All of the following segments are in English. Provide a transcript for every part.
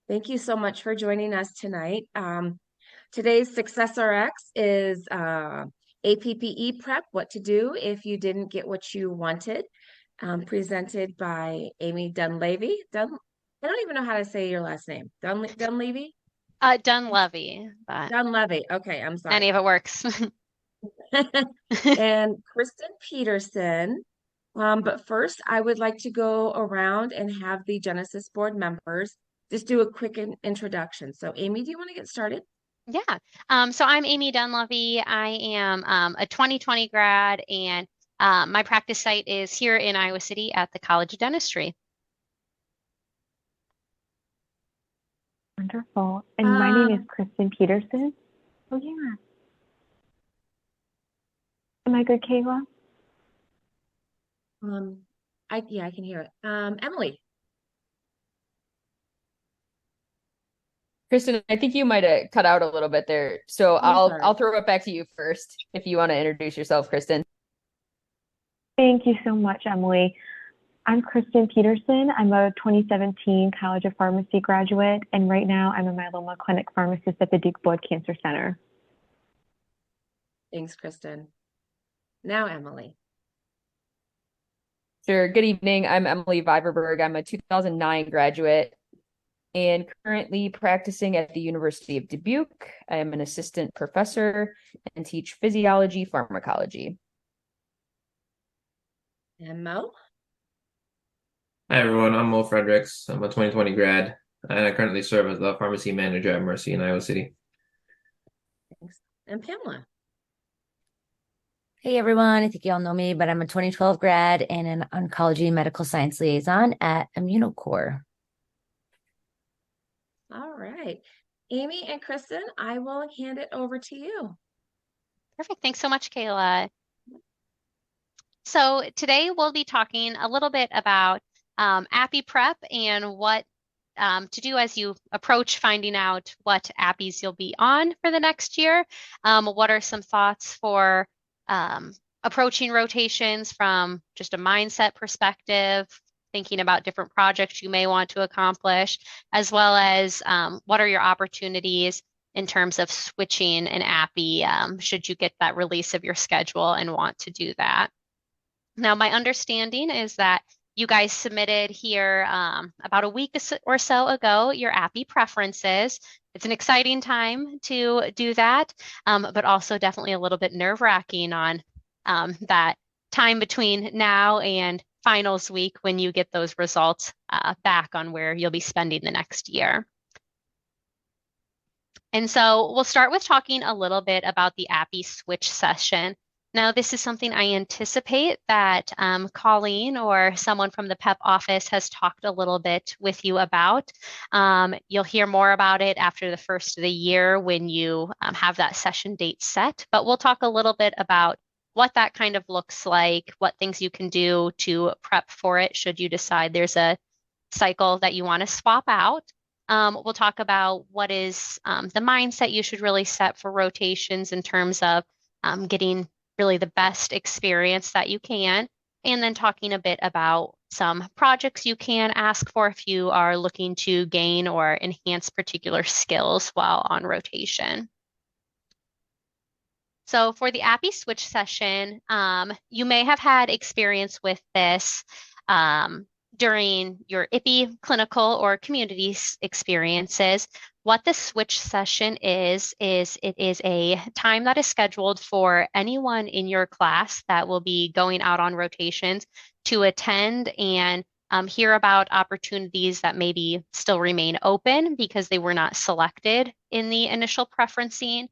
Thank you so much for joining us tonight. Today's SuccessRx is APPE prep, what to do if you didn't get what you wanted, presented by Amy Dunleavy. I don't even know how to say your last name. Dunleavy? Dunleavy, but Dunleavy. Okay, I'm any sorry. of it works. And Kristen Peterson. But first, I would like to go around and have the Genesis board members just do a quick introduction. So, Amy, do you want to get started? Yeah. So I'm Amy Dunleavy. I am a 2020 grad, and my practice site is here in Iowa City at the College of Dentistry. Wonderful. And my name is Um, Kristen Peterson. Oh, yeah. Am I good, Kayla? um, yeah, I can hear it. Emily. Kristen, I think you might have cut out a little bit there. So Oh, I'm I'll sorry. throw it back to you first if you want to introduce yourself, Kristen. Thank you so much, Emily. I'm Kristen Peterson. I'm a 2017 College of Pharmacy graduate, and right now I'm a myeloma clinic pharmacist at the Duke Blood Cancer Center. Thanks, Kristen. Now, Emily. Sure. Good evening. I'm Emily Viverberg. I'm a 2009 graduate and currently practicing at the University of Dubuque. I am an assistant professor and teach physiology, pharmacology. And Mo. Hi everyone, I'm Mo Fredericks. I'm a 2020 grad, and I currently serve as the pharmacy manager at Mercy in Iowa City. Thanks. And Pamela. Hey everyone, I think you all know me, but I'm a 2012 grad and an oncology medical science liaison at Immunocore. All right. Amy and Kristen, I will hand it over to you. Perfect. Thanks so much, Kayla. So today we'll be talking a little bit about APPE prep and what to do as you approach finding out what APPEs you'll be on for the next year. What are some thoughts for approaching rotations from just a mindset perspective, thinking about different projects you may want to accomplish, as well as what are your opportunities in terms of switching an APPE should you get that release of your schedule and want to do that. Now, my understanding is that you guys submitted here about a week or so ago your APPE preferences. It's an exciting time to do that, but also definitely a little bit nerve-wracking on that time between now and finals week when you get those results back on where you'll be spending the next year. And so we'll start with talking a little bit about the APPE switch session. Now, this is something I anticipate that Colleen or someone from the PEP office has talked a little bit with you about. You'll hear more about it after the first of the year when you have that session date set, but we'll talk a little bit about what that kind of looks like, what things you can do to prep for it should you decide there's a cycle that you want to swap out. We'll talk about what is the mindset you should really set for rotations in terms of getting really the best experience that you can, and then talking a bit about some projects you can ask for if you are looking to gain or enhance particular skills while on rotation. So for the APPE switch session, you may have had experience with this during your APPE clinical or community experiences. What the switch session is it is a time that is scheduled for anyone in your class that will be going out on rotations to attend and hear about opportunities that maybe still remain open because they were not selected in the initial preferencing.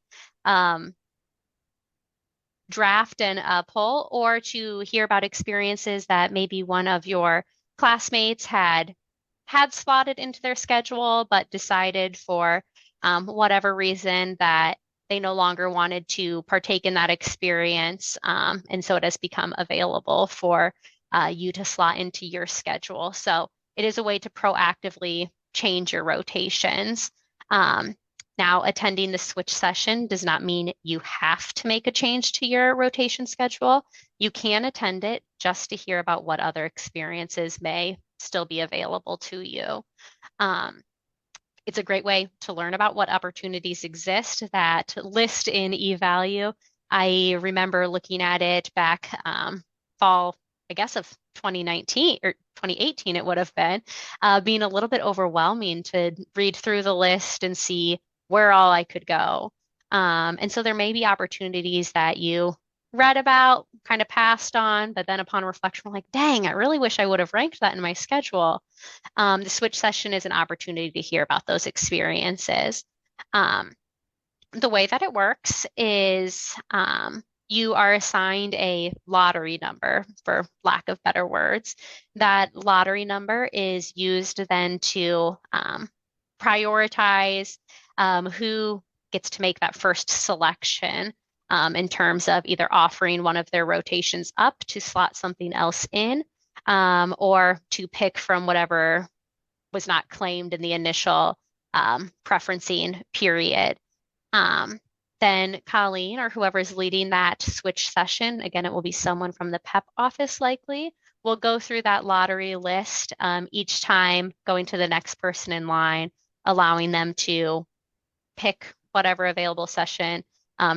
Draft and poll, or to hear about experiences that maybe one of your classmates had slotted into their schedule, but decided for whatever reason that they no longer wanted to partake in that experience. And so it has become available for you to slot into your schedule. So it is a way to proactively change your rotations. Now, attending the switch session does not mean you have to make a change to your rotation schedule. You can attend it just to hear about what other experiences may still be available to you. It's a great way to learn about what opportunities exist. That list in eValue, I remember looking at it back fall, I guess, of 2019 or 2018, it would have been, being a little bit overwhelming to read through the list and see where all I could go. And so there may be opportunities that you read about, kind of passed on, but then upon reflection, we're like, dang, I really wish I would have ranked that in my schedule. The switch session is an opportunity to hear about those experiences. The way that it works is you are assigned a lottery number, for lack of better words. That lottery number is used then to prioritize who gets to make that first selection in terms of either offering one of their rotations up to slot something else in, or to pick from whatever was not claimed in the initial preferencing period. Then Colleen or whoever is leading that switch session, again, it will be someone from the PEP office likely, will go through that lottery list each time, going to the next person in line, allowing them to pick whatever available session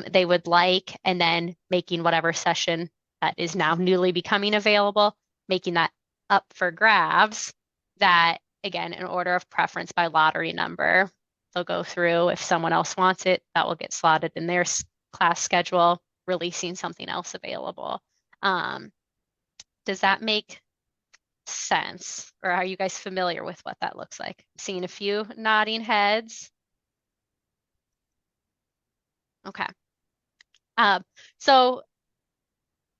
they would like, and then making whatever session that is now newly becoming available, making that up for grabs. That, again, in order of preference by lottery number. They'll go through, if someone else wants it, that will get slotted in their class schedule, releasing something else available. Does that make sense? Or are you guys familiar with what that looks like? I'm seeing a few nodding heads. Okay. So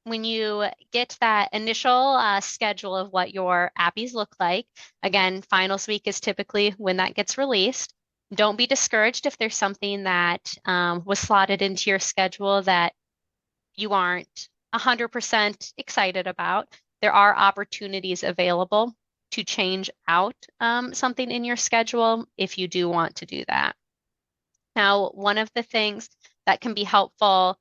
when you get that initial schedule of what your APPEs look like, again, finals week is typically when that gets released. Don't be discouraged if there's something that was slotted into your schedule that you aren't 100% excited about. There are opportunities available to change out something in your schedule if you do want to do that. Now, one of the things that can be helpful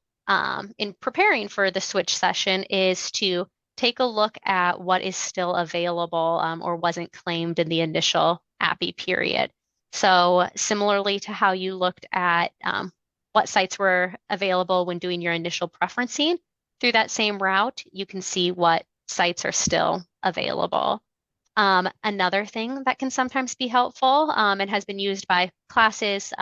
in preparing for the switch session is to take a look at what is still available or wasn't claimed in the initial APPE period. So similarly to how you looked at what sites were available when doing your initial preferencing, through that same route, you can see what sites are still available. Another thing that can sometimes be helpful and has been used by classes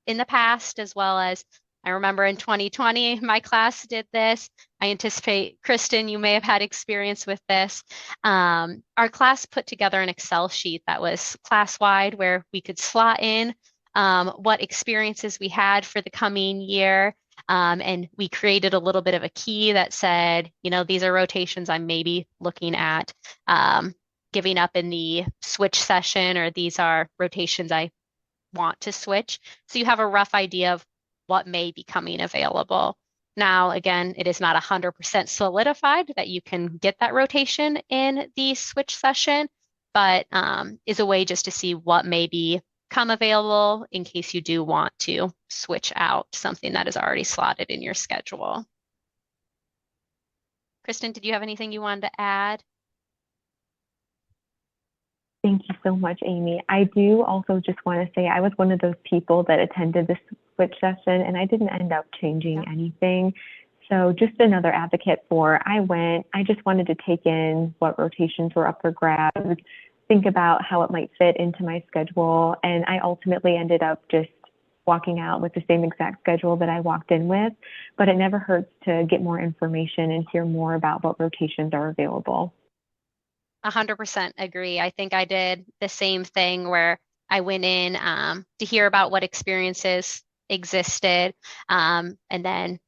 in the past, as well as I remember in 2020, my class did this. I anticipate, Kristen, you may have had experience with this. Our class put together an Excel sheet that was class-wide where we could slot in what experiences we had for the coming year. And we created a little bit of a key that said, you know, these are rotations I'm maybe looking at giving up in the switch session, or these are rotations I want to switch. So you have a rough idea of what may be coming available. Now, again, it is not 100% solidified that you can get that rotation in the switch session, but is a way just to see what may become available in case you do want to switch out something that is already slotted in your schedule. Kristen, did you have anything you wanted to add? Thank you so much, Amy. I do also just want to say I was one of those people that attended the switch session and I didn't end up changing anything. So just another advocate for I just wanted to take in what rotations were up for grabs, think about how it might fit into my schedule. And I ultimately ended up just walking out with the same exact schedule that I walked in with, but it never hurts to get more information and hear more about what rotations are available. 100% agree. I think I did the same thing where I went in to hear about what experiences existed and then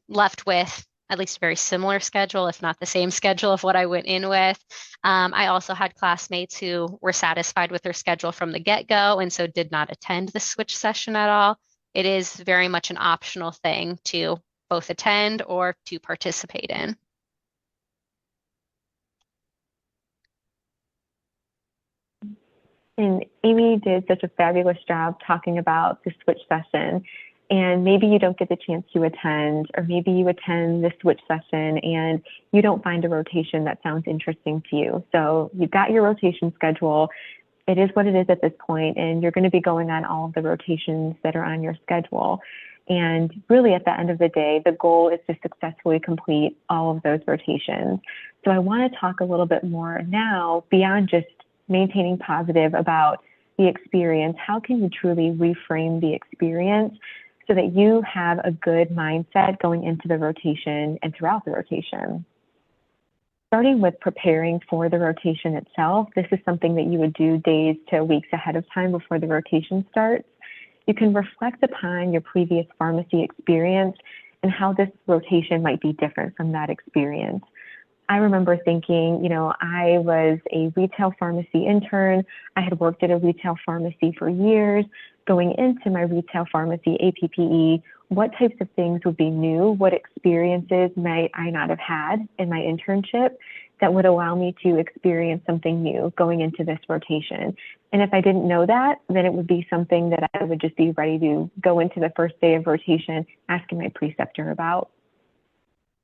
left with at least a very similar schedule, if not the same schedule of what I went in with. I also had classmates who were satisfied with their schedule from the get-go and so did not attend the switch session at all. It is very much an optional thing to both attend or to participate in. And Amy did such a fabulous job talking about the switch session. And maybe you don't get the chance to attend, or maybe you attend the switch session and you don't find a rotation that sounds interesting to you. So you've got your rotation schedule. it is what it is at this point, and you're going to be going on all of the rotations that are on your schedule. And really, at the end of the day, the goal is to successfully complete all of those rotations. So I want to talk a little bit more now beyond just maintaining positive about the experience. How can you truly reframe the experience so that you have a good mindset going into the rotation and throughout the rotation? Starting with preparing for the rotation itself, this is something that you would do days to weeks ahead of time before the rotation starts. You can reflect upon your previous pharmacy experience and how this rotation might be different from that experience. I remember thinking, I was a retail pharmacy intern. I had worked at a retail pharmacy for years. Going into my retail pharmacy APPE, what types of things would be new? What experiences might I not have had in my internship that would allow me to experience something new going into this rotation? And if I didn't know that, then it would be something that I would just be ready to go into the first day of rotation asking my preceptor about.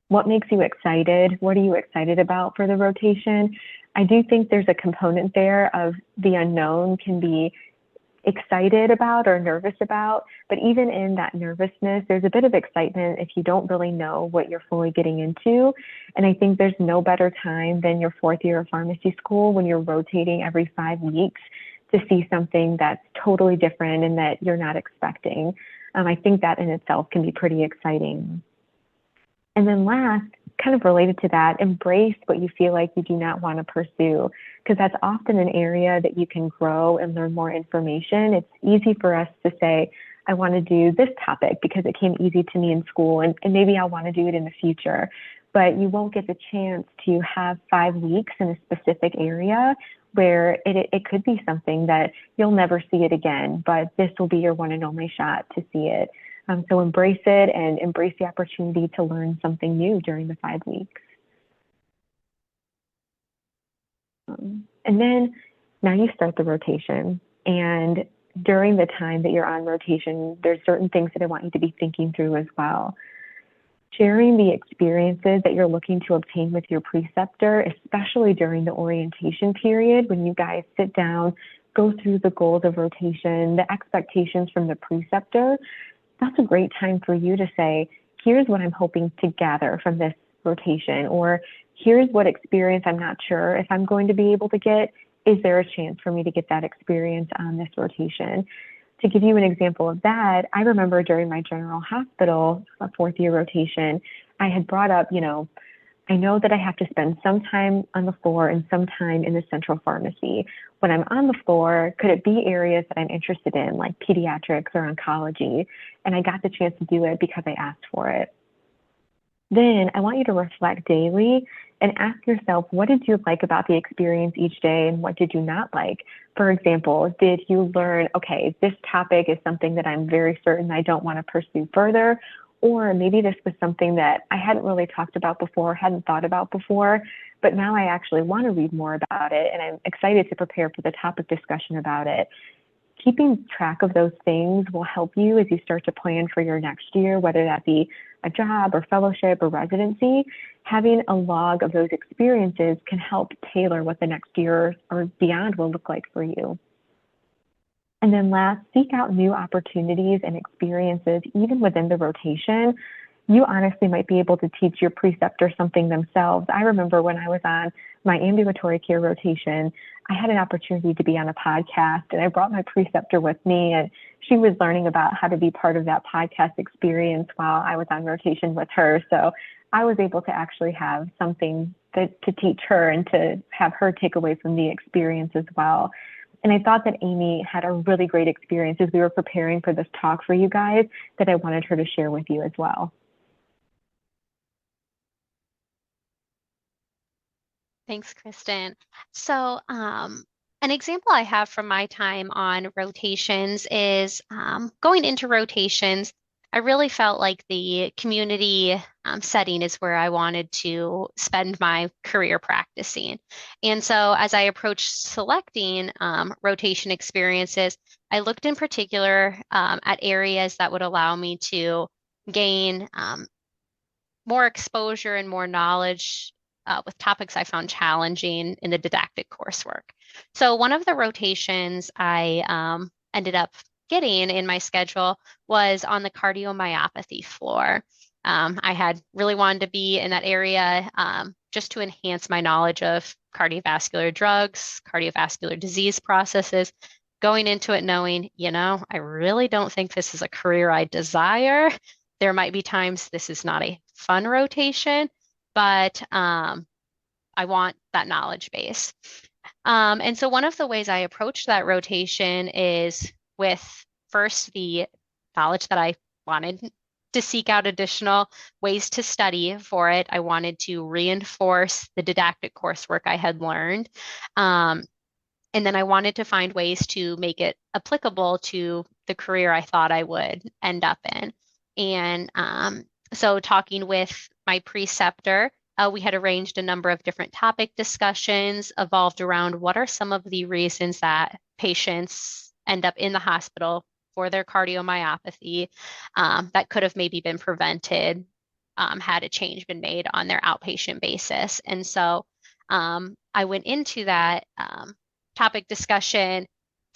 What makes you excited? What are you excited about for the rotation? I do think there's a component there of the unknown can be excited about or nervous about, but even in that nervousness, there's a bit of excitement if you don't really know what you're fully getting into. And I think there's no better time than your fourth year of pharmacy school when you're rotating every 5 weeks to see something that's totally different and that you're not expecting. I think that in itself can be pretty exciting. And then last, kind of related to that, embrace what you feel like you do not want to pursue, because that's often an area that you can grow and learn more information. It's easy for us to say, I want to do this topic because it came easy to me in school, and maybe I'll want to do it in the future. But you won't get the chance to have 5 weeks in a specific area where it could be something that you'll never see it again, but this will be your one and only shot to see it. So embrace it and embrace the opportunity to learn something new during the 5 weeks. And then now you start the rotation. And during the time that you're on rotation, there's certain things that I want you to be thinking through as well. Sharing the experiences that you're looking to obtain with your preceptor, especially during the orientation period, when you guys sit down, go through the goals of rotation, the expectations from the preceptor. That's a great time for you to say, here's what I'm hoping to gather from this rotation, or here's what experience I'm not sure if I'm going to be able to get. Is there a chance for me to get that experience on this rotation? To give you an example of that, I remember during my general hospital fourth year rotation, I had brought up, I know that I have to spend some time on the floor and some time in the central pharmacy. When I'm on the floor, could it be areas that I'm interested in, like pediatrics or oncology? And I got the chance to do it because I asked for it. Then I want you to reflect daily and ask yourself, what did you like about the experience each day and what did you not like? For example, did you learn, okay, this topic is something that I'm very certain I don't want to pursue further? Or maybe this was something that I hadn't really talked about before, hadn't thought about before, but now I actually want to read more about it and I'm excited to prepare for the topic discussion about it. Keeping track of those things will help you as you start to plan for your next year, whether that be a job or fellowship or residency. Having a log of those experiences can help tailor what the next year or beyond will look like for you. And then last, seek out new opportunities and experiences, even within the rotation. You honestly might be able to teach your preceptor something themselves. I remember when I was on my ambulatory care rotation, I had an opportunity to be on a podcast and I brought my preceptor with me and she was learning about how to be part of that podcast experience while I was on rotation with her. So I was able to actually have something to teach her and to have her take away from the experience as well. And I thought that Amy had a really great experience as we were preparing for this talk for you guys that I wanted her to share with you as well. Thanks, Kristen. So, an example I have from my time on rotations is going into rotations. I really felt like the community setting is where I wanted to spend my career practicing. And so, as I approached selecting rotation experiences, I looked in particular at areas that would allow me to gain more exposure and more knowledge with topics I found challenging in the didactic coursework. So one of the rotations I ended up getting in my schedule was on the cardiomyopathy floor. I had really wanted to be in that area just to enhance my knowledge of cardiovascular drugs, cardiovascular disease processes, going into it knowing, I really don't think this is a career I desire. There might be times this is not a fun rotation, but I want that knowledge base. And so one of the ways I approached that rotation is with first the knowledge that I wanted to seek out additional ways to study for it. I wanted to reinforce the didactic coursework I had learned. And then I wanted to find ways to make it applicable to the career I thought I would end up in. And so talking with my preceptor, we had arranged a number of different topic discussions evolved around what are some of the reasons that patients end up in the hospital for their cardiomyopathy that could have maybe been prevented had a change been made on their outpatient basis. And so I went into that topic discussion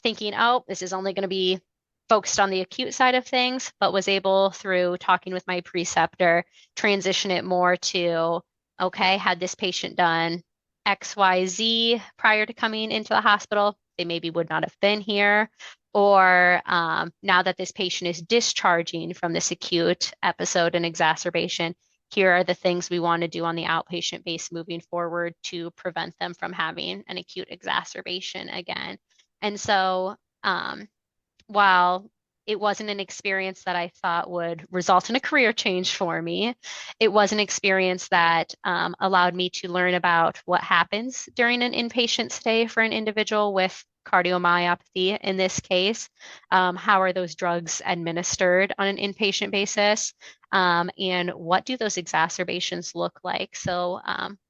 thinking, oh, this is only going to be focused on the acute side of things, but was able through talking with my preceptor, transition it more to, okay, had this patient done XYZ prior to coming into the hospital, they maybe would not have been here. Or now that this patient is discharging from this acute episode and exacerbation, here are the things we want to do on the outpatient base moving forward to prevent them from having an acute exacerbation again. And so while it wasn't an experience that I thought would result in a career change for me, it was an experience that allowed me to learn about what happens during an inpatient stay for an individual with cardiomyopathy in this case. How are those drugs administered on an inpatient basis? And what do those exacerbations look like? So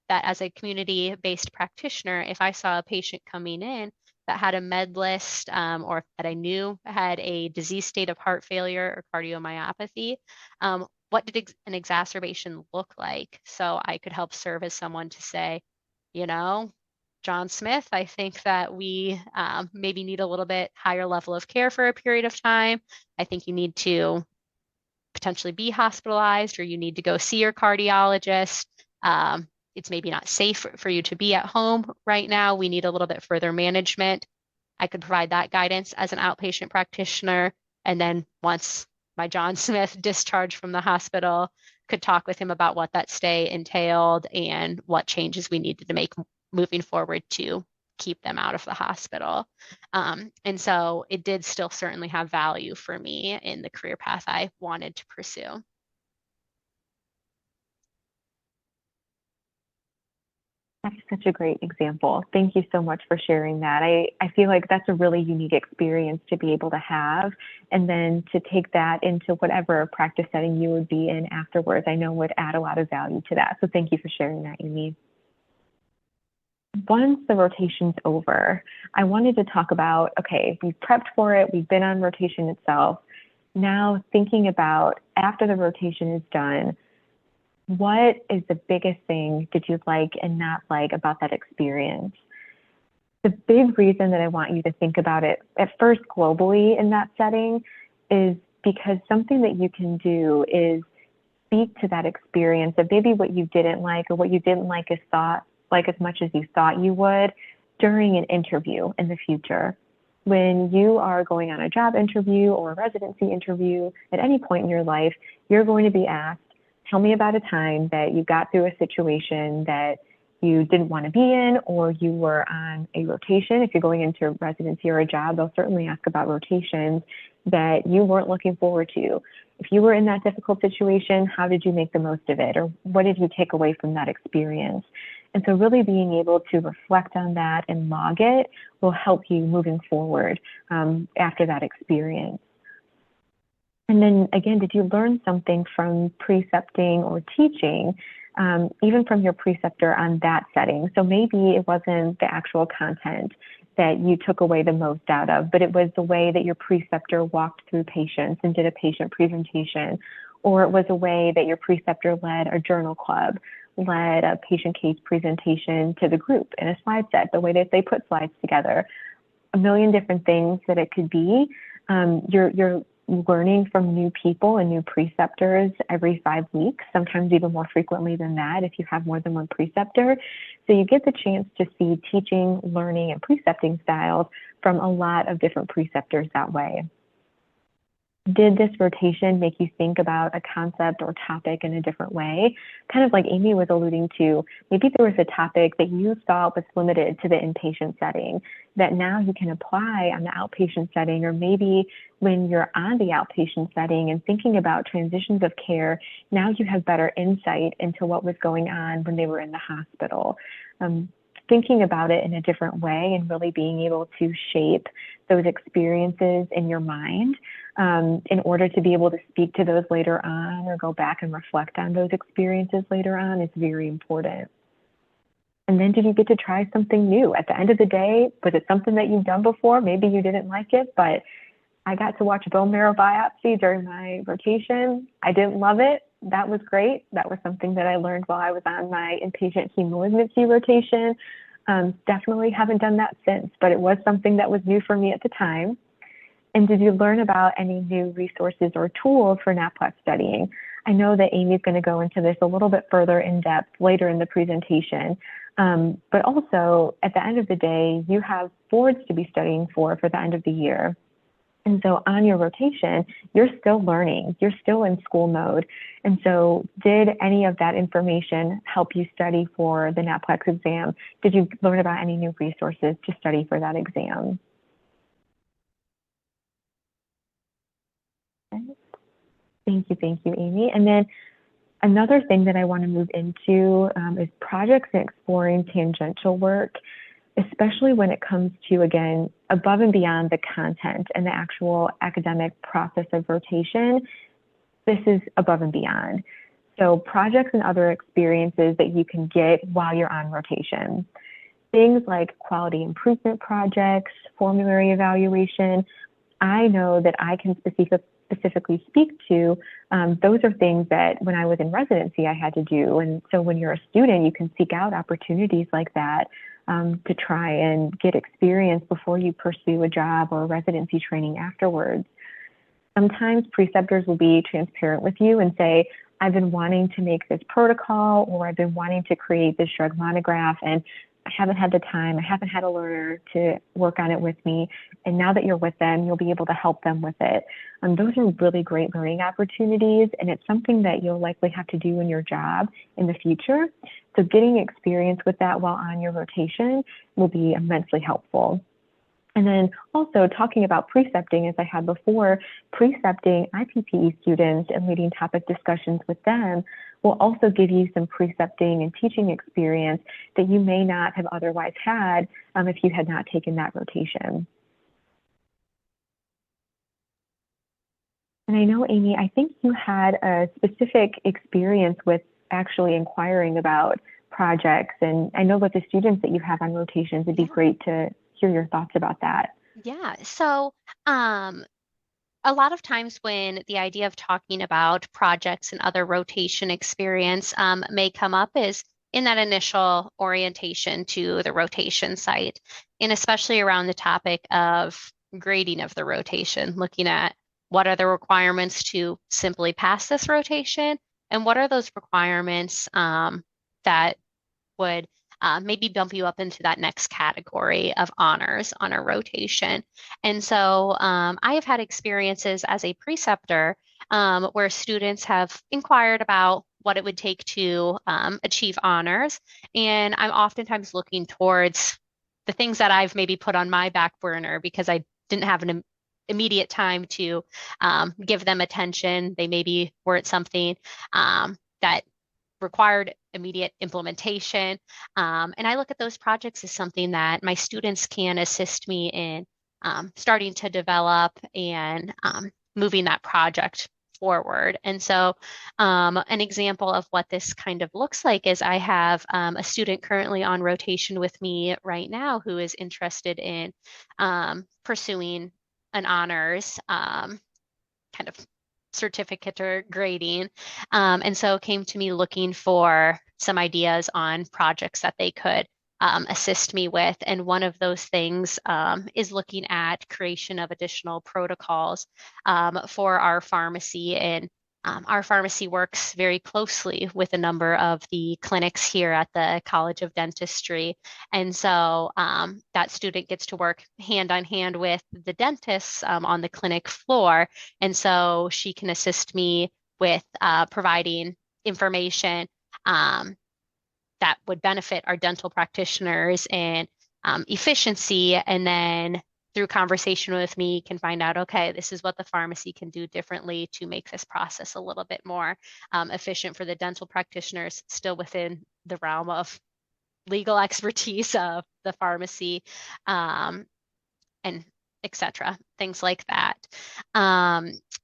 that as a community-based practitioner, if I saw a patient coming in that had a med list or that I knew had a disease state of heart failure or cardiomyopathy, what did an exacerbation look like? So I could help serve as someone to say, John Smith, I think that we maybe need a little bit higher level of care for a period of time. I think you need to potentially be hospitalized or you need to go see your cardiologist. It's maybe not safe for you to be at home right now. We need a little bit further management. I could provide that guidance as an outpatient practitioner. And then once my John Smith discharged from the hospital, could talk with him about what that stay entailed and what changes we needed to make moving forward to keep them out of the hospital. And so it did still certainly have value for me in the career path I wanted to pursue. That's such a great example. Thank you so much for sharing that. I feel like that's a really unique experience to be able to have, and then to take that into whatever practice setting you would be in afterwards, I know would add a lot of value to that. So thank you for sharing that, Amy. Once the rotation's over, I wanted to talk about, okay, we've prepped for it, we've been on rotation itself. Now thinking about after the rotation is done, what is the biggest thing that you like and not like about that experience? The big reason that I want you to think about it at first globally in that setting is because something that you can do is speak to that experience of maybe what you didn't like or what you didn't like as much as you thought you would during an interview in the future. When you are going on a job interview or a residency interview at any point in your life, you're going to be asked, tell me about a time that you got through a situation that you didn't want to be in, or you were on a rotation. If you're going into residency or a job, they'll certainly ask about rotations that you weren't looking forward to. If you were in that difficult situation, how did you make the most of it? Or what did you take away from that experience? And so really being able to reflect on that and log it will help you moving forward after that experience. And then again, did you learn something from precepting or teaching, even from your preceptor on that setting? So maybe it wasn't the actual content that you took away the most out of, but it was the way that your preceptor walked through patients and did a patient presentation, or it was a way that your preceptor led a journal club, led a patient case presentation to the group in a slide set, the way that they put slides together, a million different things that it could be. You're learning from new people and new preceptors every 5 weeks, sometimes even more frequently than that if you have more than one preceptor. So you get the chance to see teaching, learning, and precepting styles from a lot of different preceptors that way. Did this rotation make you think about a concept or topic in a different way? Kind of like Amy was alluding to, maybe there was a topic that you thought was limited to the inpatient setting that now you can apply on the outpatient setting, or maybe when you're on the outpatient setting and thinking about transitions of care, now you have better insight into what was going on when they were in the hospital. Thinking about it in a different way and really being able to shape those experiences in your mind in order to be able to speak to those later on or go back and reflect on those experiences later on is very important. And then did you get to try something new? At the end of the day, was it something that you've done before? Maybe you didn't like it, but I got to watch a bone marrow biopsy during my rotation. I didn't love it. That was great. That was something that I learned while I was on my inpatient heme malignancy rotation. Definitely haven't done that since, but it was something that was new for me at the time. And did you learn about any new resources or tools for NAPLEX studying? I know that Amy's going to go into this a little bit further in depth later in the presentation, but also at the end of the day, you have boards to be studying for the end of the year. And so on your rotation, you're still learning, you're still in school mode. And so did any of that information help you study for the NAPLEX exam? Did you learn about any new resources to study for that exam? Thank you, Amy. And then another thing that I want to move into is projects and exploring tangential work, especially when it comes to, again, above and beyond the content and the actual academic process of rotation. This is above and beyond. So projects and other experiences that you can get while you're on rotation. Things like quality improvement projects, formulary evaluation. I know that I can specifically speak to, those are things that when I was in residency I had to do. And so when you're a student, you can seek out opportunities like that to try and get experience before you pursue a job or a residency training afterwards. Sometimes preceptors will be transparent with you and say, I've been wanting to make this protocol, or I've been wanting to create this drug monograph, and I haven't had the time, I haven't had a learner to work on it with me. And now that you're with them, you'll be able to help them with it. Those are really great learning opportunities, and it's something that you'll likely have to do in your job in the future. So getting experience with that while on your rotation will be immensely helpful. And then also talking about precepting, as I had before, precepting IPPE students and leading topic discussions with them will also give you some precepting and teaching experience that you may not have otherwise had if you had not taken that rotation. And I know, Amy, I think you had a specific experience with actually inquiring about projects. And I know that the students that you have on rotations, it'd be great to hear your thoughts about that. Yeah. So, a lot of times when the idea of talking about projects and other rotation experience may come up is in that initial orientation to the rotation site, and especially around the topic of grading of the rotation, looking at what are the requirements to simply pass this rotation, and what are those requirements that would maybe bump you up into that next category of honors on a rotation. And so I have had experiences as a preceptor where students have inquired about what it would take to achieve honors. And I'm oftentimes looking towards the things that I've maybe put on my back burner because I didn't have an immediate time to give them attention. They maybe were at something that required immediate implementation. And I look at those projects as something that my students can assist me in starting to develop and moving that project forward. And so an example of what this kind of looks like is I have a student currently on rotation with me right now who is interested in pursuing an honors kind of certificate or grading. And so came to me looking for some ideas on projects that they could assist me with. And one of those things is looking at creation of additional protocols for our pharmacy. And our pharmacy works very closely with a number of the clinics here at the College of Dentistry. And so that student gets to work hand on hand with the dentists on the clinic floor. And so she can assist me with providing information that would benefit our dental practitioners and efficiency. And then through conversation with me can find out, okay, this is what the pharmacy can do differently to make this process a little bit more efficient for the dental practitioners, still within the realm of legal expertise of the pharmacy, and etc., things like that.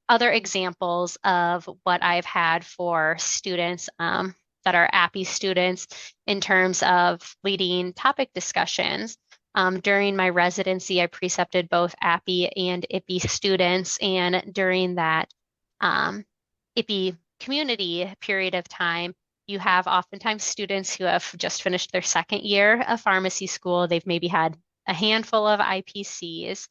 Other examples of what I've had for students that are APPE students in terms of leading topic discussions. During my residency, I precepted both APPE and APPE students, and during that APPE community period of time, you have oftentimes students who have just finished their second year of pharmacy school. They've maybe had a handful of IPCs.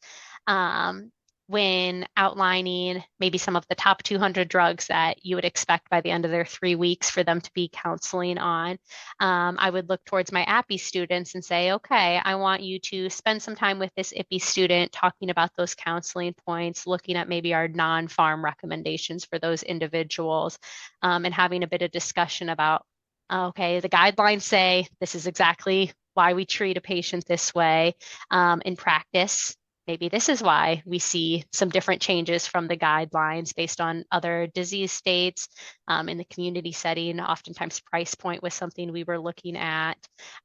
When outlining maybe some of the top 200 drugs that you would expect by the end of their 3 weeks for them to be counseling on, I would look towards my APPE students and say, okay, I want you to spend some time with this IPPE student talking about those counseling points, looking at maybe our non-pharm recommendations for those individuals, and having a bit of discussion about, okay, the guidelines say this is exactly why we treat a patient this way. In practice, maybe this is why we see some different changes from the guidelines based on other disease states. In the community setting, oftentimes price point was something we were looking at,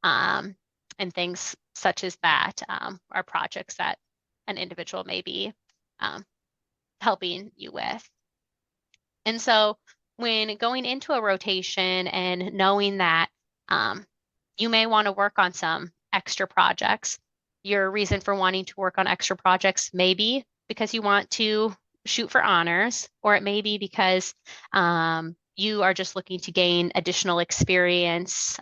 and things such as that are projects that an individual may be helping you with. And so when going into a rotation and knowing that you may want to work on some extra projects, your reason for wanting to work on extra projects may be because you want to shoot for honors, or it may be because you are just looking to gain additional experience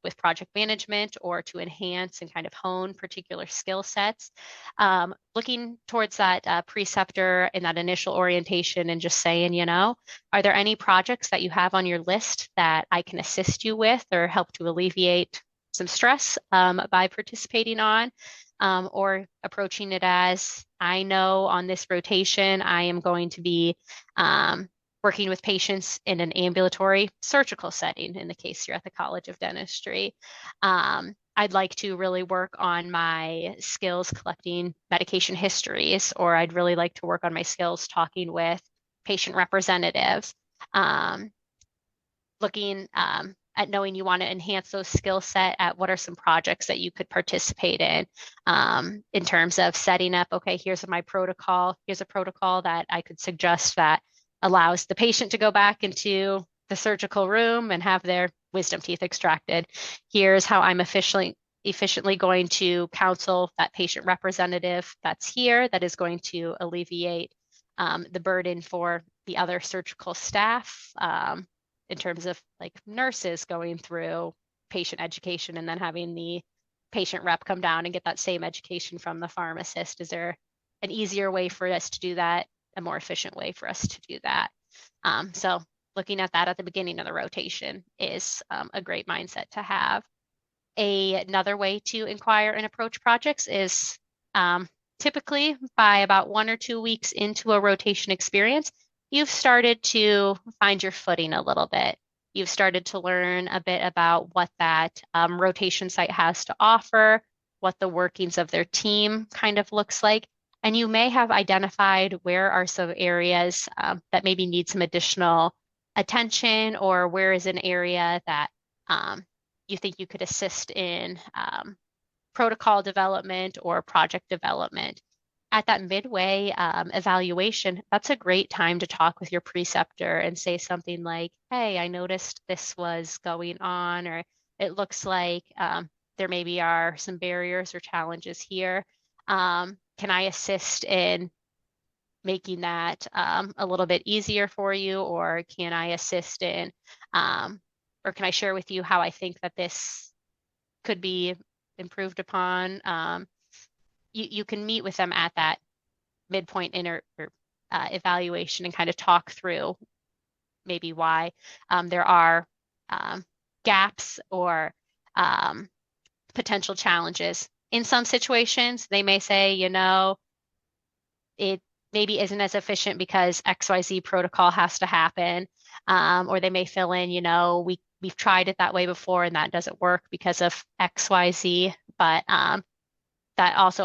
with project management or to enhance and kind of hone particular skill sets. Looking towards that preceptor in that initial orientation and just saying, you know, are there any projects that you have on your list that I can assist you with or help to alleviate some stress by participating on, or approaching it as, I know on this rotation, I am going to be working with patients in an ambulatory surgical setting in the case here at the College of Dentistry. I'd like to really work on my skills collecting medication histories, or I'd really like to work on my skills talking with patient representatives. Looking at knowing you want to enhance those skill set at what are some projects that you could participate in terms of setting up, okay, here's my protocol. Here's a protocol that I could suggest that allows the patient to go back into the surgical room and have their wisdom teeth extracted. Here's how I'm efficiently going to counsel that patient representative that's here that is going to alleviate the burden for the other surgical staff, in terms of like nurses going through patient education and then having the patient rep come down and get that same education from the pharmacist. Is there an easier way for us to do that, a more efficient way for us to do that? So looking at that at the beginning of the rotation is a great mindset to have. Another way to inquire and approach projects is typically by about 1 or 2 weeks into a rotation experience, you've started to find your footing a little bit. You've started to learn a bit about what that rotation site has to offer, what the workings of their team kind of looks like. And you may have identified where are some areas that maybe need some additional attention, or where is an area that you think you could assist in protocol development or project development. At that midway evaluation, that's a great time to talk with your preceptor and say something like, hey, I noticed this was going on, or it looks like there maybe are some barriers or challenges here. Can I assist in making that a little bit easier for you, or can I assist in or can I share with you how I think that this could be improved upon? You can meet with them at that midpoint evaluation and kind of talk through maybe why there are gaps or potential challenges. In some situations, they may say, it maybe isn't as efficient because XYZ protocol has to happen. Or they may fill in, we've tried it that way before and that doesn't work because of XYZ. But that also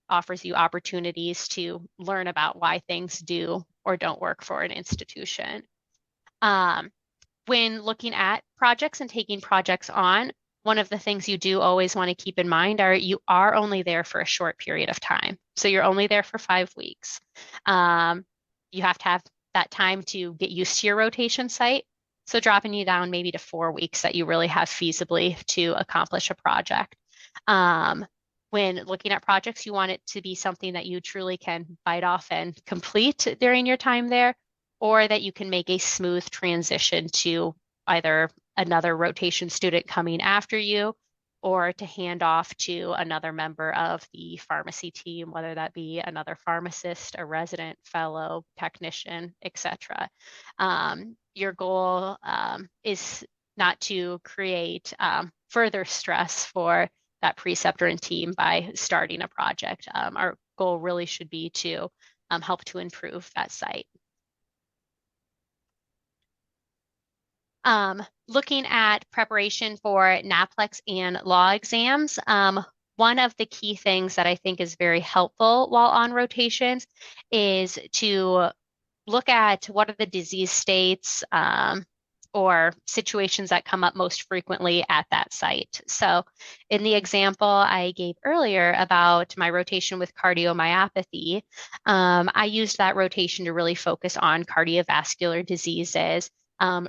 offers you opportunities to learn about why things do or don't work for an institution. When looking at projects and taking projects on, one of the things you do always want to keep in mind are you are only there for a short period of time. So you're only there for 5 weeks. You have to have that time to get used to your rotation site. So dropping you down maybe to 4 weeks that you really have feasibly to accomplish a project. When looking at projects, you want it to be something that you truly can bite off and complete during your time there, or that you can make a smooth transition to either another rotation student coming after you or to hand off to another member of the pharmacy team, whether that be another pharmacist, a resident, fellow, technician, etc. Your goal is not to create further stress for that preceptor and team by starting a project. Our goal really should be to help to improve that site. Looking at preparation for NAPLEX and law exams, one of the key things that I think is very helpful while on rotations is to look at what are the disease states or situations that come up most frequently at that site. So in the example I gave earlier about my rotation with cardiomyopathy, I used that rotation to really focus on cardiovascular diseases,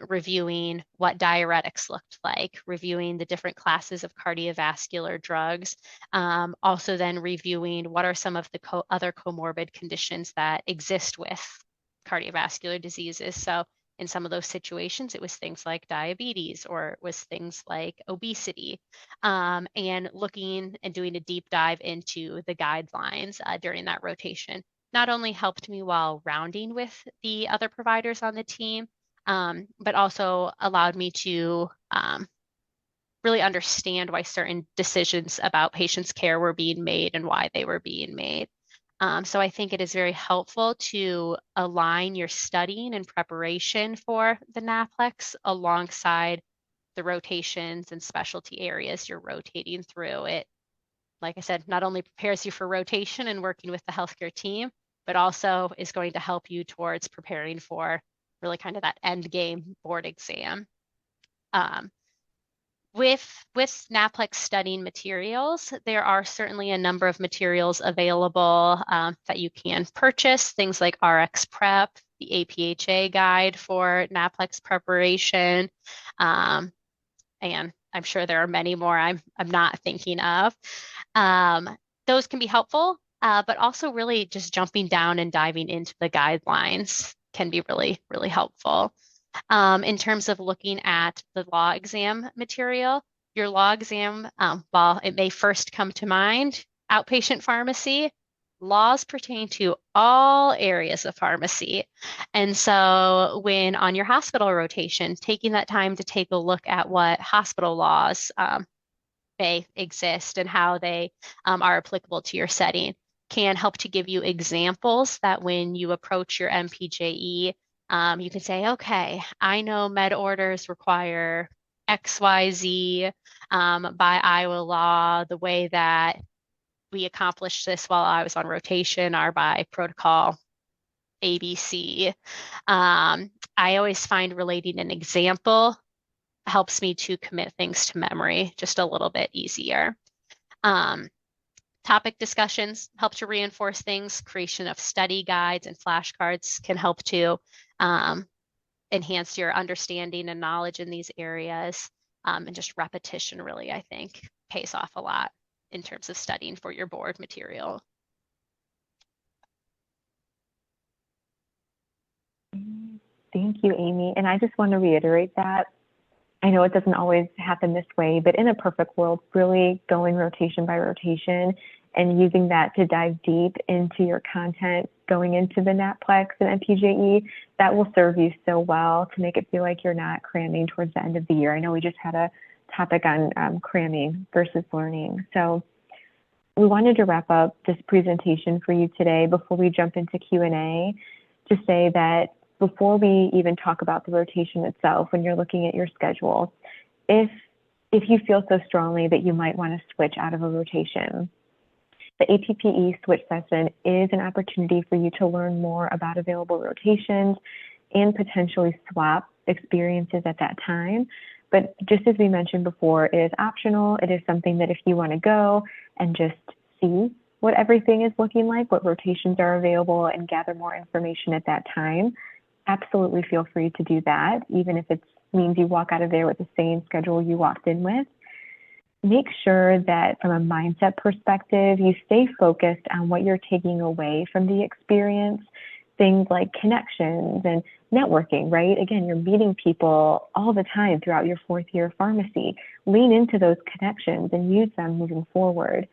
reviewing what diuretics looked like, reviewing the different classes of cardiovascular drugs, also then reviewing what are some of the other comorbid conditions that exist with cardiovascular diseases. So in some of those situations, it was things like diabetes or it was things like obesity, and looking and doing a deep dive into the guidelines during that rotation not only helped me while rounding with the other providers on the team, but also allowed me to really understand why certain decisions about patients' care were being made and why they were being made. So I think it is very helpful to align your studying and preparation for the NAPLEX alongside the rotations and specialty areas you're rotating through. It, like I said, not only prepares you for rotation and working with the healthcare team, but also is going to help you towards preparing for really kind of that end game board exam. With NAPLEX studying materials, there are certainly a number of materials available that you can purchase, things like RX Prep, the APPE guide for NAPLEX preparation, and I'm sure there are many more I'm not thinking of. Those can be helpful, but also really just jumping down and diving into the guidelines can be really, really helpful. In terms of looking at the law exam material, your law exam, while it may first come to mind, outpatient pharmacy, laws pertain to all areas of pharmacy. And so when on your hospital rotation, taking that time to take a look at what hospital laws may exist and how they are applicable to your setting can help to give you examples that when you approach your MPJE, you can say, okay, I know med orders require XYZ by Iowa law. The way that we accomplished this while I was on rotation are by protocol ABC. I always find relating an example helps me to commit things to memory just a little bit easier. Topic discussions help to reinforce things. Creation of study guides and flashcards can help to enhance your understanding and knowledge in these areas. And just repetition really, I think, pays off a lot in terms of studying for your board material. Thank you, Amy. And I just want to reiterate that I know it doesn't always happen this way, but in a perfect world, really going rotation by rotation and using that to dive deep into your content going into the NAPLEX and MPJE, that will serve you so well to make it feel like you're not cramming towards the end of the year. I know we just had a topic on cramming versus learning. So we wanted to wrap up this presentation for you today before we jump into Q&A to say that before we even talk about the rotation itself, when you're looking at your schedule, if you feel so strongly that you might want to switch out of a rotation, the APPE switch session is an opportunity for you to learn more about available rotations and potentially swap experiences at that time. But just as we mentioned before, it is optional. It is something that if you want to go and just see what everything is looking like, what rotations are available, and gather more information at that time, absolutely feel free to do that, even if it means you walk out of there with the same schedule you walked in with. Make sure that from a mindset perspective, you stay focused on what you're taking away from the experience, things like connections and networking, right? Again, you're meeting people all the time throughout your 4th year of pharmacy. Lean into those connections and use them moving forward.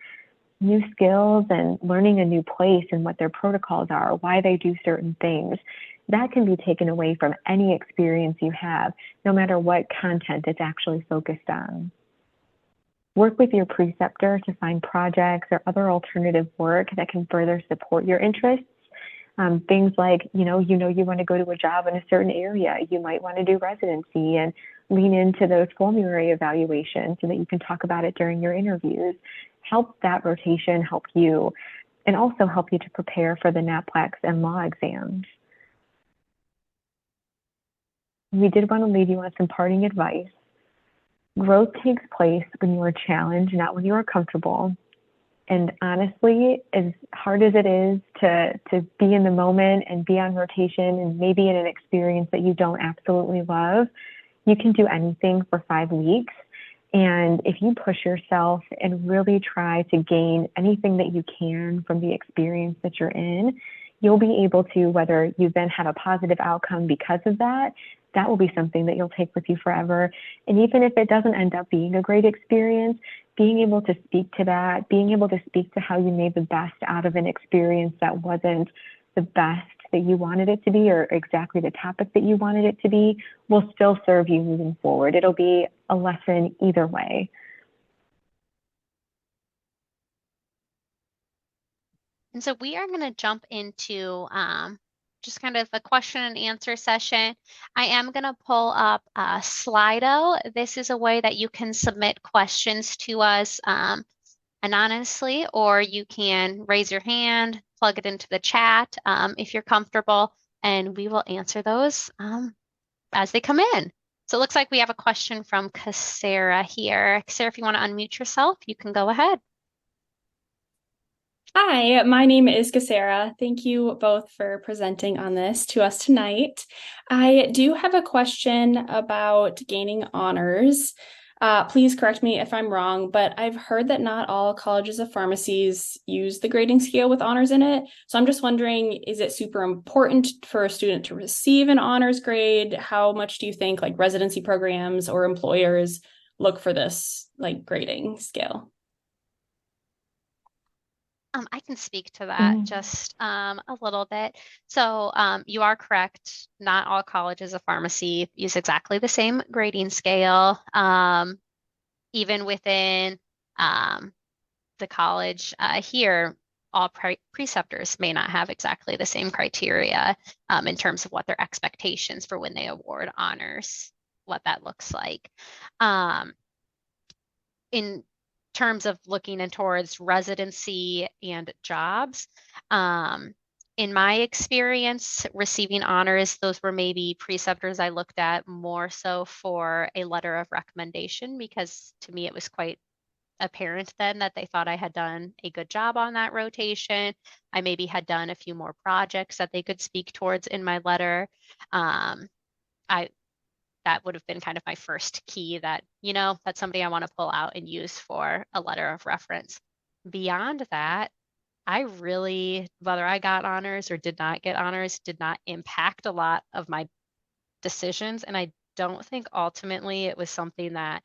New skills and learning a new place and what their protocols are, why they do certain things, that can be taken away from any experience you have, no matter what content it's actually focused on. Work with your preceptor to find projects or other alternative work that can further support your interests. Things like, you want to go to a job in a certain area, you might want to do residency and lean into those formulary evaluations so that you can talk about it during your interviews. Help that rotation help you, and also help you to prepare for the NAPLEX and law exams. We did want to leave you on some parting advice. Growth takes place when you are challenged, not when you are comfortable. And honestly, as hard as it is to be in the moment and be on rotation and maybe in an experience that you don't absolutely love, you can do anything for 5 weeks. And if you push yourself and really try to gain anything that you can from the experience that you're in, you'll be able to, whether you then have a positive outcome because of that, that will be something that you'll take with you forever. And even if it doesn't end up being a great experience, being able to speak to that, being able to speak to how you made the best out of an experience that wasn't the best that you wanted it to be or exactly the topic that you wanted it to be will still serve you moving forward. It'll be a lesson either way. And so we are going to jump into just kind of a question and answer session. I am going to pull up Slido. This is a way that you can submit questions to us anonymously, or you can raise your hand, plug it into the chat if you're comfortable, and we will answer those as they come in. So it looks like we have a question from Cassara here. Cassara, if you want to unmute yourself, you can go ahead. Hi, my name is Cassara. Thank you both for presenting on this to us tonight. I do have a question about gaining honors. Please correct me if I'm wrong, but I've heard that not all colleges of pharmacies use the grading scale with honors in it. So I'm just wondering, is it super important for a student to receive an honors grade? How much do you think like residency programs or employers look for this like grading scale? I can speak to that just a little bit. So you are correct. Not all colleges of pharmacy use exactly the same grading scale. Even within the college here, all preceptors may not have exactly the same criteria in terms of what their expectations for when they award honors, what that looks like. In terms of looking in towards residency and jobs, in my experience, receiving honors, those were maybe preceptors I looked at more so for a letter of recommendation, because to me it was quite apparent then that they thought I had done a good job on that rotation. I maybe had done a few more projects that they could speak towards in my letter. That would have been kind of my first key that, that's somebody I want to pull out and use for a letter of reference. Beyond that, whether I got honors or did not get honors, did not impact a lot of my decisions. And I don't think ultimately it was something that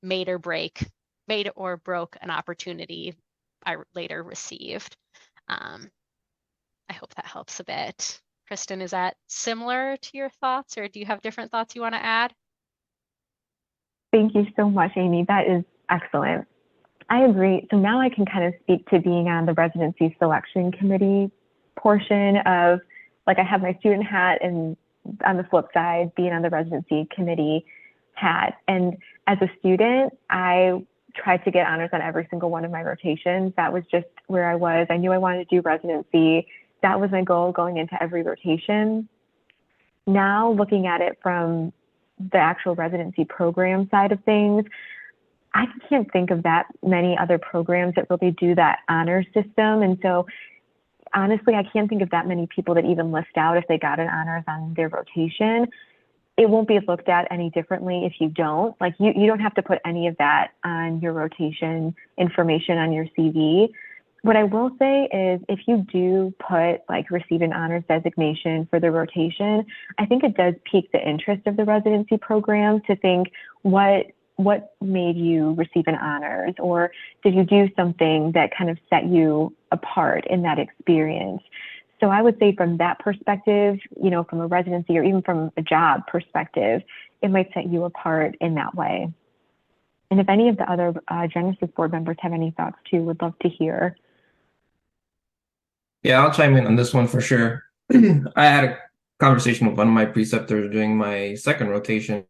made or broke an opportunity I later received. I hope that helps a bit. Kristen, is that similar to your thoughts, or do you have different thoughts you want to add? Thank you so much, Amy. That is excellent. I agree. So now I can kind of speak to being on the residency selection committee portion of, like, I have my student hat, and on the flip side, being on the residency committee hat. And as a student, I tried to get honors on every single one of my rotations. That was just where I was. I knew I wanted to do residency. That was my goal going into every rotation. Now, looking at it from the actual residency program side of things, I can't think of that many other programs that really do that honor system. And so honestly, I can't think of that many people that even list out if they got an honors on their rotation. It won't be looked at any differently if you don't. Like, you don't have to put any of that on your rotation information on your CV. What I will say is, if you do put, like, receive an honors designation for the rotation, I think it does pique the interest of the residency program to think, what made you receive an honors, or did you do something that kind of set you apart in that experience? So I would say from that perspective, from a residency or even from a job perspective, it might set you apart in that way. And if any of the other Genesis board members have any thoughts too, would love to hear. Yeah, I'll chime in on this one for sure. I had a conversation with one of my preceptors during my second rotation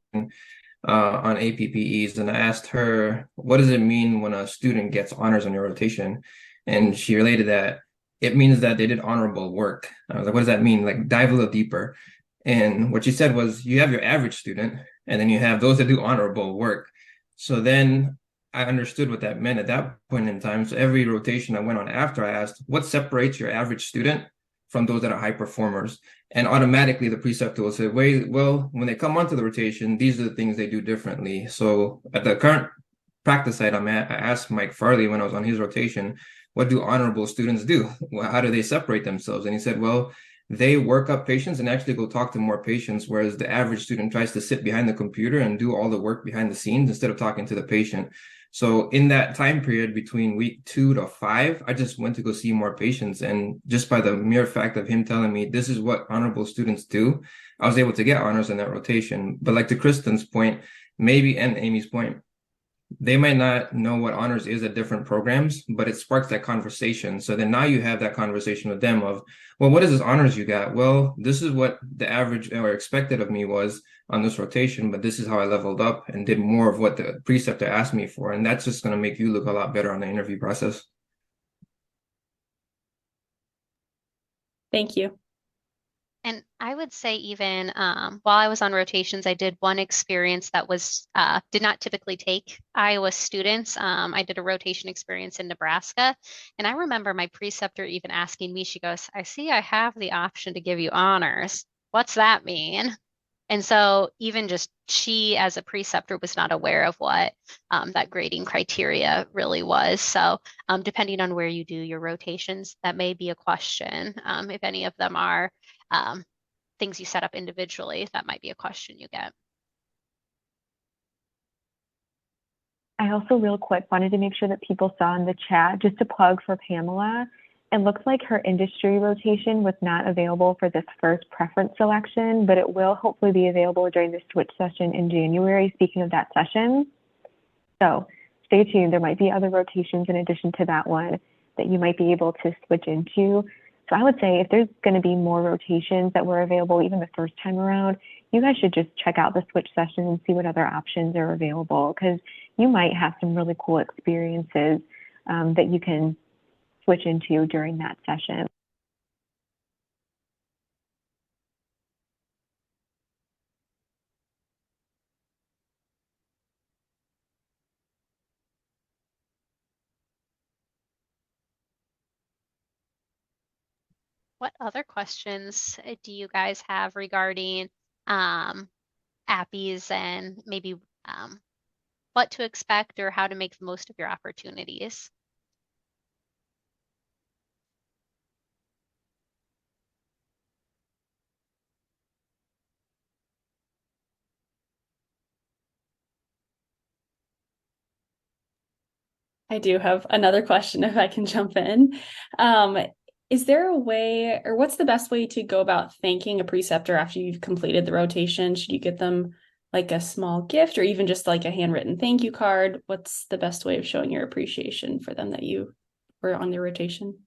on APPEs, and I asked her, what does it mean when a student gets honors on your rotation? And she related that it means that they did honorable work. I was like, what does that mean? Like, dive a little deeper. And what she said was, you have your average student, and then you have those that do honorable work. So then I understood what that meant at that point in time. So every rotation I went on after, I asked, what separates your average student from those that are high performers? And automatically the preceptor will say, well, when they come onto the rotation, these are the things they do differently. So at the current practice site I'm at, I asked Mike Farley when I was on his rotation, what do honorable students do? How do they separate themselves? And he said, well, they work up patients and actually go talk to more patients, whereas the average student tries to sit behind the computer and do all the work behind the scenes instead of talking to the patient. So in that time period between week 2 to 5, I just went to go see more patients. And just by the mere fact of him telling me this is what honorable students do, I was able to get honors in that rotation. But like to Kristen's point, maybe, and Amy's point, they might not know what honors is at different programs, but it sparks that conversation. So then now you have that conversation with them of, well, what is this honors you got? Well, this is what the average or expected of me was on this rotation, but this is how I leveled up and did more of what the preceptor asked me for. And that's just going to make you look a lot better on the interview process. Thank you. And I would say even while I was on rotations, I did one experience that was did not typically take Iowa students. I did a rotation experience in Nebraska. And I remember my preceptor even asking me, she goes, I see I have the option to give you honors. What's that mean? And so even just she as a preceptor was not aware of what that grading criteria really was. So depending on where you do your rotations, that may be a question. If any of them are things you set up individually, that might be a question you get. I also real quick wanted to make sure that people saw in the chat, just to plug for Pamela, it looks like her industry rotation was not available for this first preference selection, but it will hopefully be available during the switch session in January, speaking of that session. So stay tuned. There might be other rotations in addition to that one that you might be able to switch into. So I would say if there's going to be more rotations that were available even the first time around, you guys should just check out the switch session and see what other options are available, because you might have some really cool experiences that you can switch into during that session. What other questions do you guys have regarding APPEs and maybe what to expect or how to make the most of your opportunities? I do have another question if I can jump in. Um, is there a way, or what's the best way to go about thanking a preceptor after you've completed the rotation? Should you get them like a small gift or even just like a handwritten thank you card? What's the best way of showing your appreciation for them that you were on their rotation?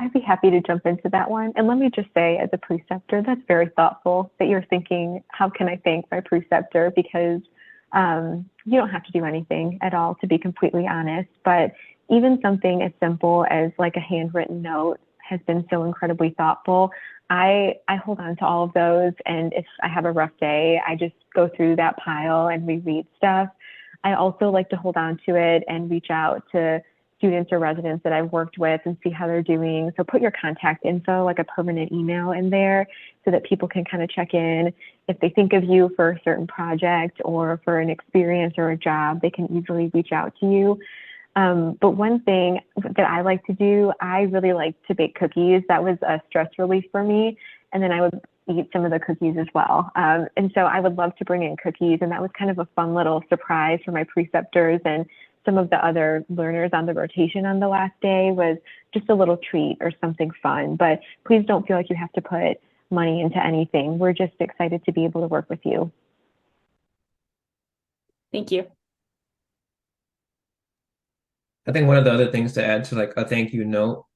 I'd be happy to jump into that one. And let me just say, as a preceptor, that's very thoughtful that you're thinking, how can I thank my preceptor? Because you don't have to do anything at all, to be completely honest. But even something as simple as like a handwritten note has been so incredibly thoughtful. I hold on to all of those. And if I have a rough day, I just go through that pile and reread stuff. I also like to hold on to it and reach out to students or residents that I've worked with and see how they're doing. So put your contact info, like a permanent email in there so that people can kind of check in. If they think of you for a certain project or for an experience or a job, they can easily reach out to you. But one thing that I like to do, I really like to bake cookies. That was a stress relief for me. And then I would eat some of the cookies as well. And so I would love to bring in cookies. And that was kind of a fun little surprise for my preceptors and some of the other learners on the rotation on the last day. Was just a little treat or something fun. But please don't feel like you have to put money into anything. We're just excited to be able to work with you. Thank you. I think one of the other things to add to like a thank you note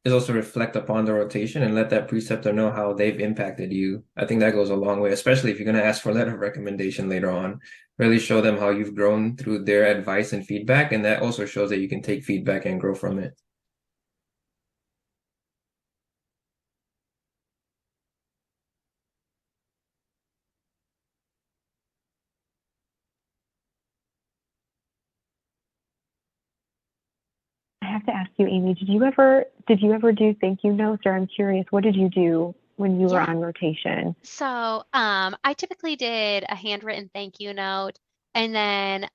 is also reflect upon the rotation and let that preceptor know how they've impacted you. I think that goes a long way, especially if you're going to ask for a letter of recommendation later on. Really show them how you've grown through their advice and feedback, and that also shows that you can take feedback and grow from it. I have to ask you, Amy, did you ever do thank you notes? Or I'm curious, what did you do when you were Yeah. on rotation? So I typically did a handwritten thank you note. And then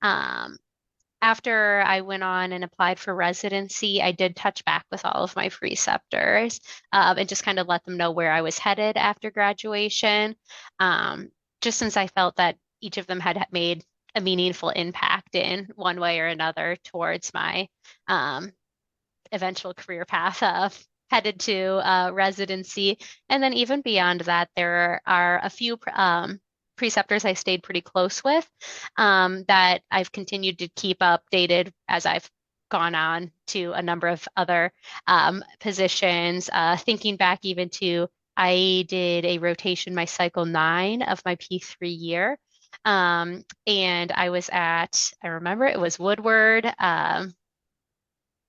after I went on and applied for residency, I did touch back with all of my preceptors and just kind of let them know where I was headed after graduation. Um, just since I felt that each of them had made a meaningful impact in one way or another towards my um, eventual career path of headed to residency. And then even beyond that, there are a few preceptors I stayed pretty close with that I've continued to keep updated as I've gone on to a number of other positions. Thinking back even to I did a rotation my cycle 9 of my P3 year. And I was I remember it was Woodward.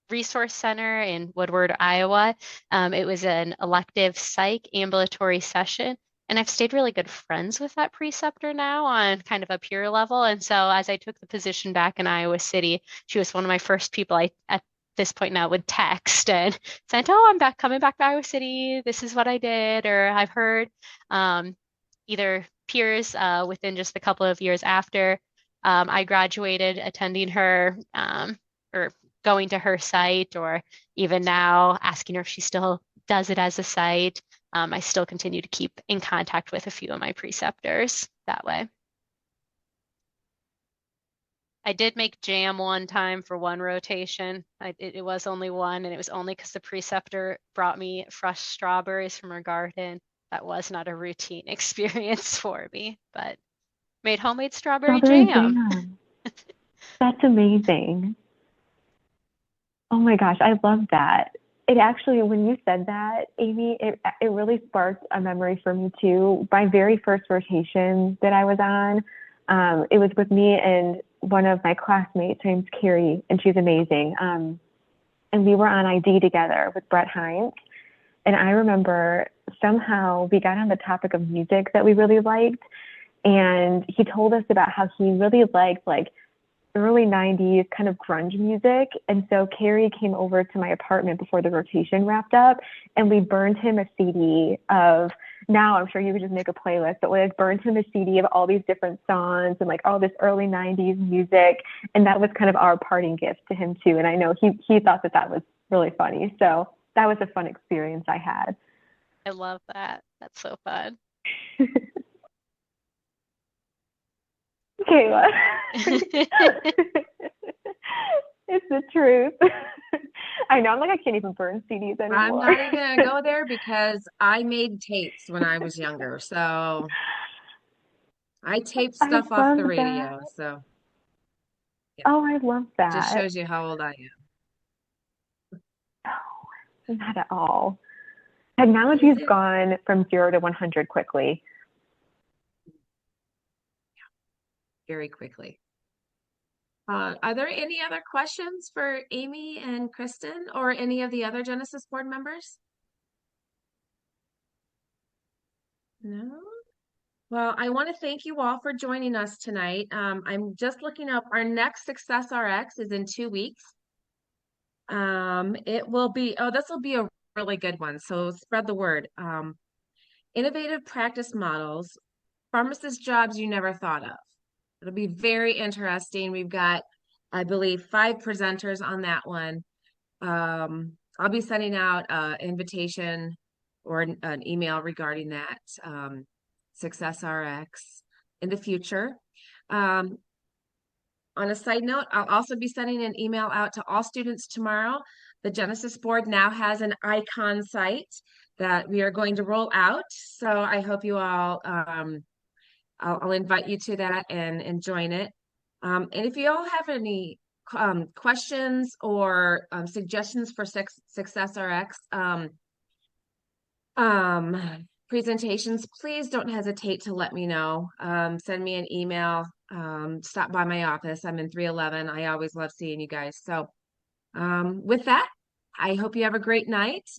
Resource Center in Woodward, Iowa. It was an elective psych ambulatory session. And I've stayed really good friends with that preceptor now on kind of a peer level. And so as I took the position back in Iowa City, she was one of my first people I, at this point now, would text and sent, oh, I'm coming back to Iowa City. This is what I did, or I've heard either peers within just a couple of years after I graduated, attending her or going to her site, or even now asking her if she still does it as a site. I still continue to keep in contact with a few of my preceptors that way. I did make jam one time for one rotation. It was only one, and it was only because the preceptor brought me fresh strawberries from her garden. That was not a routine experience for me, but made homemade strawberry Strawberry jam. jam. That's amazing. Oh my gosh, I love that. It actually, when you said that, Amy, it really sparked a memory for me too. My very first rotation that I was on, it was with me and one of my classmates. Her name's Carrie, and she's amazing. And we were on ID together with Brett Hines. And I remember somehow we got on the topic of music that we really liked. And he told us about how he really liked like early 90s kind of grunge music. And so Carrie came over to my apartment before the rotation wrapped up, and we burned him a CD of, now I'm sure you could just make a playlist, but we like burned him a CD of all these different songs and like all this early 90s music. And that was kind of our parting gift to him too. And I know he thought that was really funny. So that was a fun experience I had. I love that. That's so fun. Kayla. It's the truth. I know. I'm like, I can't even burn CDs anymore. I'm not even gonna go there because I made tapes when I was younger. So I taped I stuff off love the radio. that. So Oh, I love just that. shows you how old I am. Not at all. Technology's gone from 0 to 100 quickly. Very quickly. Are there any other questions for Amy and Kristen or any of the other Genesis board members? No? Well, I want to thank you all for joining us tonight. I'm just looking up, our next SuccessRx is in 2 weeks. It will be, this will be a really good one. So spread the word. Innovative practice models, pharmacist jobs you never thought of. It'll be very interesting. We've got, I believe, 5 presenters on that one. I'll be sending out an invitation or an email regarding that SuccessRx in the future. On a side note, I'll also be sending an email out to all students tomorrow. The Genesis board now has an icon site that we are going to roll out. So I hope you all, I'll invite you to that and join it. And if you all have any questions or suggestions for SuccessRx presentations, please don't hesitate to let me know. Send me an email. Stop by my office. I'm in 311. I always love seeing you guys. So with that, I hope you have a great night,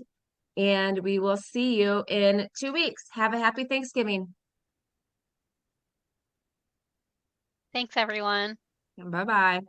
and we will see you in 2 weeks. Have a happy Thanksgiving. Thanks, everyone. Bye-bye.